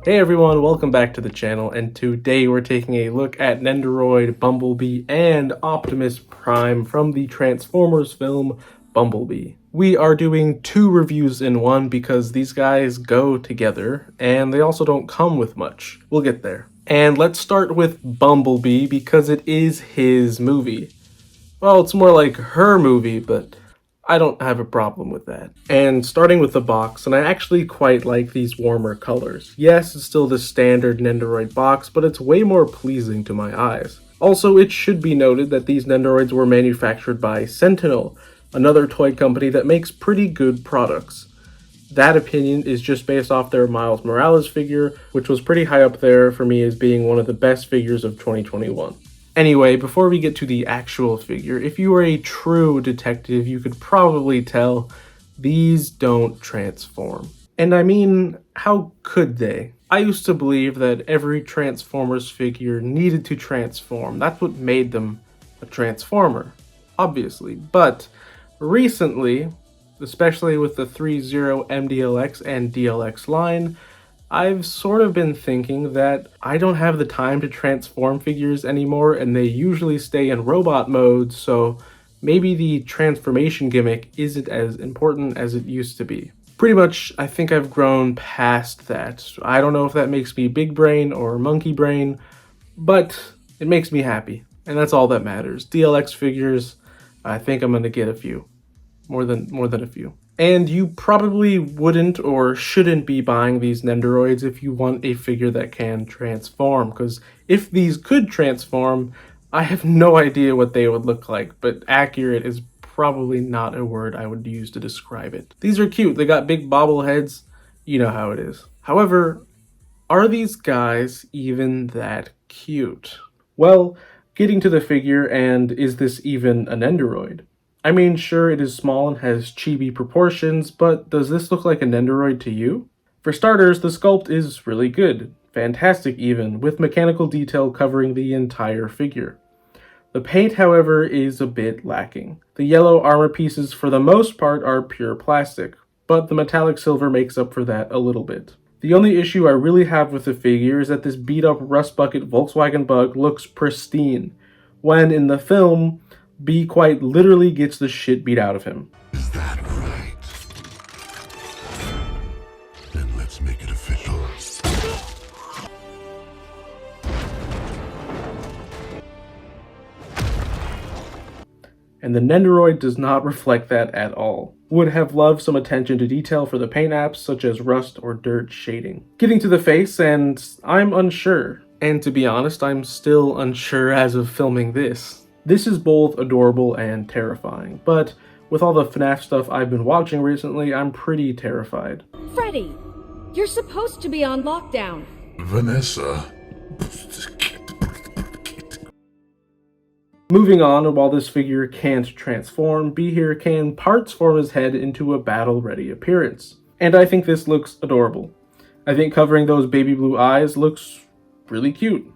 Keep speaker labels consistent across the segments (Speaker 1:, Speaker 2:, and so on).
Speaker 1: Hey everyone, welcome back to the channel, and today we're taking a look at Nendoroid, Bumblebee, and Optimus Prime from the Transformers film Bumblebee. We are doing two reviews in one because these guys go together, and they also don't come with much. We'll get there. And let's start with Bumblebee because it is his movie. Well, it's more like her movie, but I don't have a problem with that. And starting with the box, and I actually quite like these warmer colors. Yes, it's still the standard Nendoroid box, but it's way more pleasing to my eyes. Also, it should be noted that these Nendoroids were manufactured by Sentinel, another toy company that makes pretty good products. That opinion is just based off their Miles Morales figure, which was pretty high up there for me as being one of the best figures of 2021. Anyway, before we get to the actual figure, if you are a true detective, you could probably tell these don't transform. And I mean, how could they? I used to believe that every Transformers figure needed to transform. That's what made them a Transformer, obviously. But recently, especially with the 3.0 MDLX and DLX line, I've sort of been thinking that I don't have the time to transform figures anymore, and they usually stay in robot mode, so maybe the transformation gimmick isn't as important as it used to be. Pretty much, I think I've grown past that. I don't know if that makes me big brain or monkey brain, but it makes me happy, and that's all that matters. DLX figures, I think I'm gonna get a few. More than a few. And you probably wouldn't or shouldn't be buying these Nendoroids if you want a figure that can transform, because if these could transform, I have no idea what they would look like, but accurate is probably not a word I would use to describe it. These are cute, they got big bobbleheads, you know how it is. However, are these guys even that cute? Well, getting to the figure, and is this even a Nendoroid? I mean, sure, it is small and has chibi proportions, but does this look like a Nendoroid to you? For starters, the sculpt is really good, fantastic even, with mechanical detail covering the entire figure. The paint, however, is a bit lacking. The yellow armor pieces for the most part are pure plastic, but the metallic silver makes up for that a little bit. The only issue I really have with the figure is that this beat-up rust bucket Volkswagen Bug looks pristine, when in the film, B quite literally gets the shit beat out of him.
Speaker 2: Is that right? Then let's make it official.
Speaker 1: And the Nendoroid does not reflect that at all. Would have loved some attention to detail for the paint apps, such as rust or dirt shading. Getting to the face, and I'm unsure. And to be honest, I'm still unsure as of filming this. This is both adorable and terrifying, but with all the FNAF stuff I've been watching recently, I'm pretty terrified.
Speaker 3: Freddy, you're supposed to be on lockdown.
Speaker 2: Vanessa.
Speaker 1: Moving on, while this figure can't transform, B here can parts form his head into a battle-ready appearance. And I think this looks adorable. I think covering those baby blue eyes looks really cute.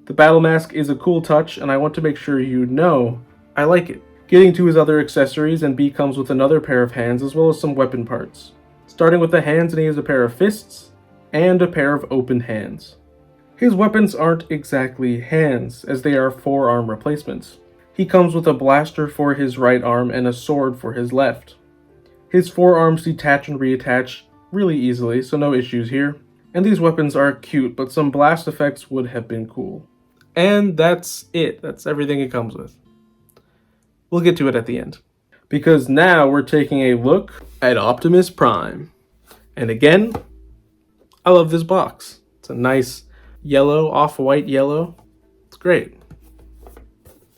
Speaker 1: The battle mask is a cool touch, and I want to make sure you know I like it. Getting to his other accessories, and B comes with another pair of hands as well as some weapon parts. Starting with the hands, and he has a pair of fists and a pair of open hands. His weapons aren't exactly hands, as they are forearm replacements. He comes with a blaster for his right arm and a sword for his left. His forearms detach and reattach really easily, so no issues here. And these weapons are cute, but some blast effects would have been cool. And that's it. That's everything it comes with. We'll get to it at the end. Because now we're taking a look at Optimus Prime. And again, I love this box. It's a nice yellow, off-white yellow. It's great.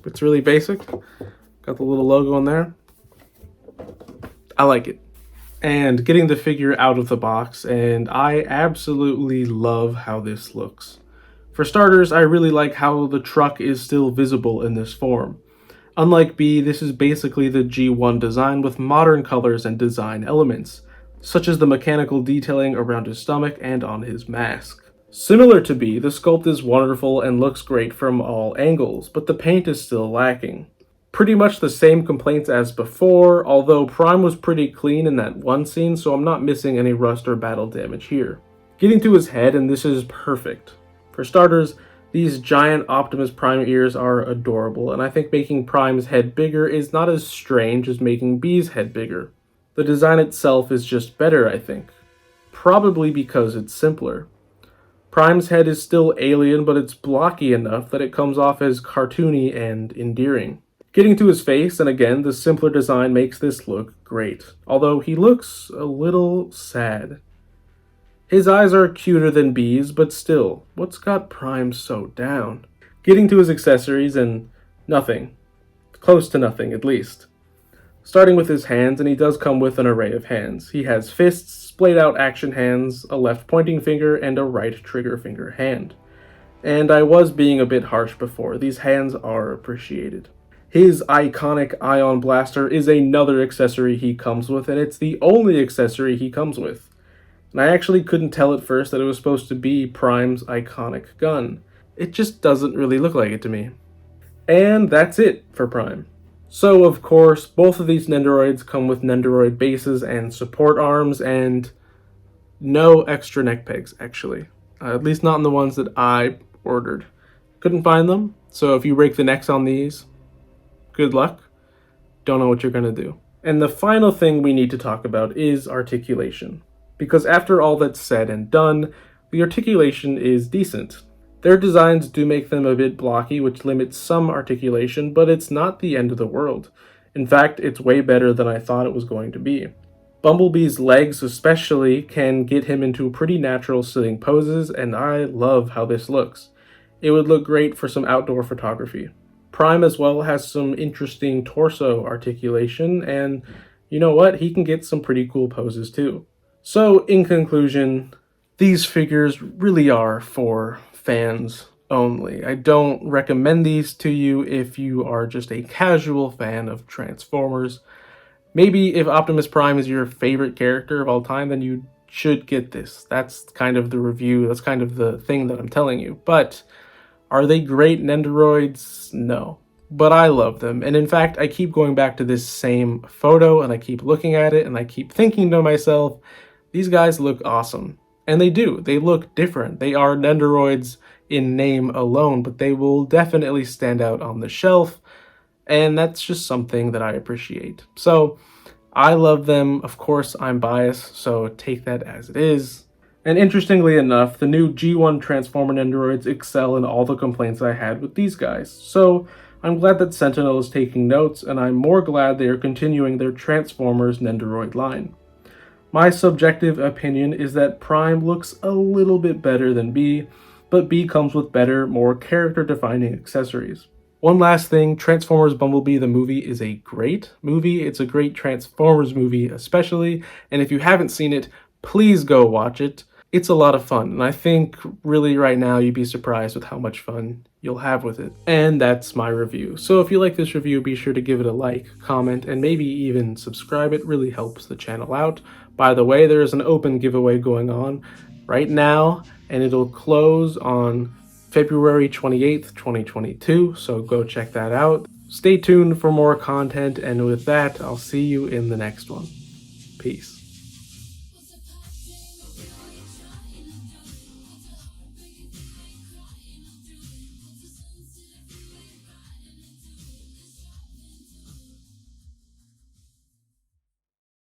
Speaker 1: It's really basic. Got the little logo in there. I like it. And getting the figure out of the box, and I absolutely love how this looks. For starters, I really like how the truck is still visible in this form. Unlike B, this is basically the G1 design with modern colors and design elements, such as the mechanical detailing around his stomach and on his mask. Similar to B, the sculpt is wonderful and looks great from all angles, but the paint is still lacking. Pretty much the same complaints as before, although Prime was pretty clean in that one scene, so I'm not missing any rust or battle damage here. Getting to his head, and this is perfect. For starters, these giant Optimus Prime ears are adorable, and I think making Prime's head bigger is not as strange as making Bee's head bigger. The design itself is just better, I think. Probably because it's simpler. Prime's head is still alien, but it's blocky enough that it comes off as cartoony and endearing. Getting to his face, and again, the simpler design makes this look great, although he looks a little sad. His eyes are cuter than Bee's, but still, what's got Prime so down? Getting to his accessories, and nothing. Close to nothing, at least. Starting with his hands, and he does come with an array of hands. He has fists, splayed out action hands, a left pointing finger, and a right trigger finger hand. And I was being a bit harsh before, these hands are appreciated. His iconic ion blaster is another accessory he comes with, and it's the only accessory he comes with. And I actually couldn't tell at first that it was supposed to be Prime's iconic gun. It just doesn't really look like it to me. And that's it for Prime. So, of course, both of these Nendoroids come with Nendoroid bases and support arms, and no extra neck pegs, actually. At least not in the ones that I ordered. Couldn't find them, so if you break the necks on these, good luck. Don't know what you're going to do. And the final thing we need to talk about is articulation. Because after all that's said and done, the articulation is decent. Their designs do make them a bit blocky, which limits some articulation, but it's not the end of the world. In fact, it's way better than I thought it was going to be. Bumblebee's legs especially can get him into pretty natural sitting poses, and I love how this looks. It would look great for some outdoor photography. Prime as well has some interesting torso articulation, and you know what? He can get some pretty cool poses too. So, in conclusion, these figures really are for fans only. I don't recommend these to you if you are just a casual fan of Transformers. Maybe if Optimus Prime is your favorite character of all time, then you should get this. That's kind of the review, that's kind of the thing that I'm telling you. But are they great Nendoroids? No. But I love them. And in fact, I keep going back to this same photo, and I keep looking at it, and I keep thinking to myself, these guys look awesome. And they do. They look different. They are Nendoroids in name alone, but they will definitely stand out on the shelf, and that's just something that I appreciate. So, I love them. Of course, I'm biased, so take that as it is. And interestingly enough, the new G1 Transformer Nendoroids excel in all the complaints I had with these guys. So, I'm glad that Sentinel is taking notes, and I'm more glad they are continuing their Transformers Nendoroid line. My subjective opinion is that Prime looks a little bit better than Bee, but Bee comes with better, more character-defining accessories. One last thing, Transformers Bumblebee the movie is a great movie. It's a great Transformers movie especially, and if you haven't seen it, please go watch it. It's a lot of fun, and I think really right now you'd be surprised with how much fun you'll have with it. And that's my review. So if you like this review, be sure to give it a like, comment, and maybe even subscribe. It really helps the channel out. By the way, there is an open giveaway going on right now, and it'll close on February 28th, 2022, so go check that out. Stay tuned for more content, and with that, I'll see you in the next one. Peace.